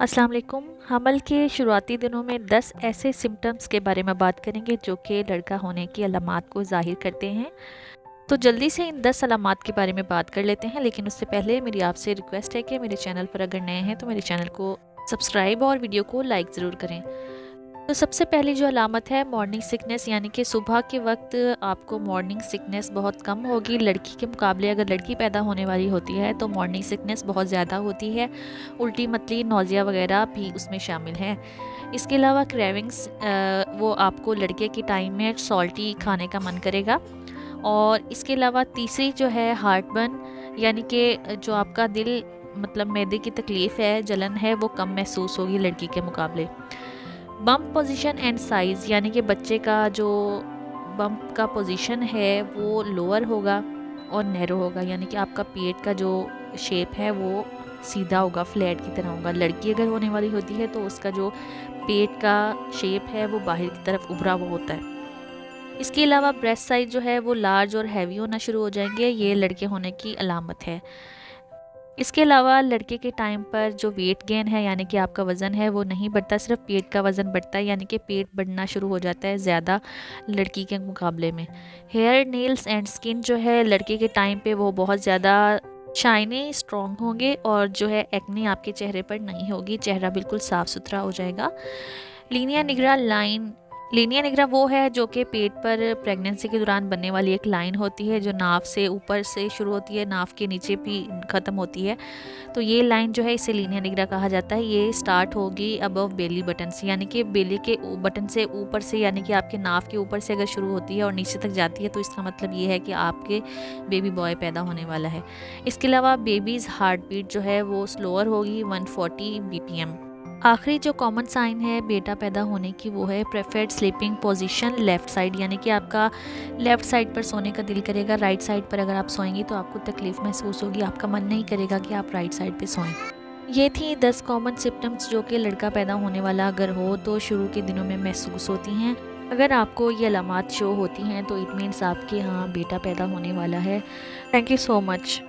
अस्सलाम वालेकुम। हमल के शुरुआती दिनों में 10 ऐसे सिम्टम्स के बारे में बात करेंगे जो कि लड़का होने की अलामात को ज़ाहिर करते हैं। तो जल्दी से इन 10 अलामात के बारे में बात कर लेते हैं, लेकिन उससे पहले मेरी आपसे रिक्वेस्ट है कि मेरे चैनल पर अगर नए हैं तो मेरे चैनल को सब्सक्राइब और वीडियो को लाइक ज़रूर करें। तो सबसे पहली जो अलामत है मॉर्निंग सिकनेस, यानी कि सुबह के वक्त आपको मॉर्निंग सिकनेस बहुत कम होगी लड़की के मुकाबले। अगर लड़की पैदा होने वाली होती है तो मॉर्निंग सिकनेस बहुत ज़्यादा होती है, उल्टी मतली नौजिया वगैरह भी उसमें शामिल है। इसके अलावा क्रेविंग्स, वो आपको लड़के के टाइम में सॉल्टी खाने का मन करेगा। और इसके अलावा तीसरी जो है हार्ट बर्न, यानी कि जो आपका दिल मतलब मैदे की तकलीफ़ है, जलन है, वो कम महसूस होगी लड़की के मुकाबले। बम्प पोजीशन एंड साइज़, यानी कि बच्चे का जो बम्प का पोजीशन है वो लोअर होगा और नैरो होगा, यानी कि आपका पेट का जो शेप है वो सीधा होगा, फ्लैट की तरह होगा। लड़की अगर होने वाली होती है तो उसका जो पेट का शेप है वो बाहर की तरफ उभरा हुआ होता है। इसके अलावा ब्रेस्ट साइज जो है वो लार्ज और हैवी होना शुरू हो जाएंगे, ये लड़के होने की अलामत है। इसके अलावा लड़के के टाइम पर जो वेट गेन है, यानी कि आपका वज़न है वो नहीं बढ़ता, सिर्फ पेट का वज़न बढ़ता है, यानी कि पेट बढ़ना शुरू हो जाता है ज़्यादा लड़की के मुकाबले में। हेयर, नेल्स एंड स्किन जो है लड़के के टाइम पे वो बहुत ज़्यादा शाइनी स्ट्रॉन्ग होंगे, और जो है एक्ने आपके चेहरे पर नहीं होगी, चेहरा बिल्कुल साफ़ सुथरा हो जाएगा। लीनिया निगरा लाइन, लीनिया निगरा वो है जो कि पेट पर प्रेगनेंसी के दौरान बनने वाली एक लाइन होती है, जो नाव से ऊपर से शुरू होती है, नाव के नीचे भी ख़त्म होती है। तो ये लाइन जो है इसे लीनिया निगरा कहा जाता है। ये स्टार्ट होगी अबव बेली बटन से, यानी कि बेली के बटन से ऊपर से, यानी कि आपके नाव के ऊपर से अगर शुरू होती है और नीचे तक जाती है तो इसका मतलब ये है कि आपके बेबी बॉय पैदा होने वाला है। इसके अलावा बेबीज़ हार्ट बीट जो है वो स्लोअर होगी 140 BPM। आखिरी जो कॉमन साइन है बेटा पैदा होने की वो है preferred sleeping position left side, यानी कि आपका लेफ़्ट साइड पर सोने का दिल करेगा। राइट साइड पर अगर आप सोएंगी तो आपको तकलीफ़ महसूस होगी, आपका मन नहीं करेगा कि आप राइट साइड पे सोएं। ये थी 10 कॉमन सिम्टम्स जो कि लड़का पैदा होने वाला अगर हो तो शुरू के दिनों में महसूस होती हैं। अगर आपको ये अलामात शो होती हैं तो इट मीन्स आपके यहाँ बेटा पैदा होने वाला है। Thank you so much.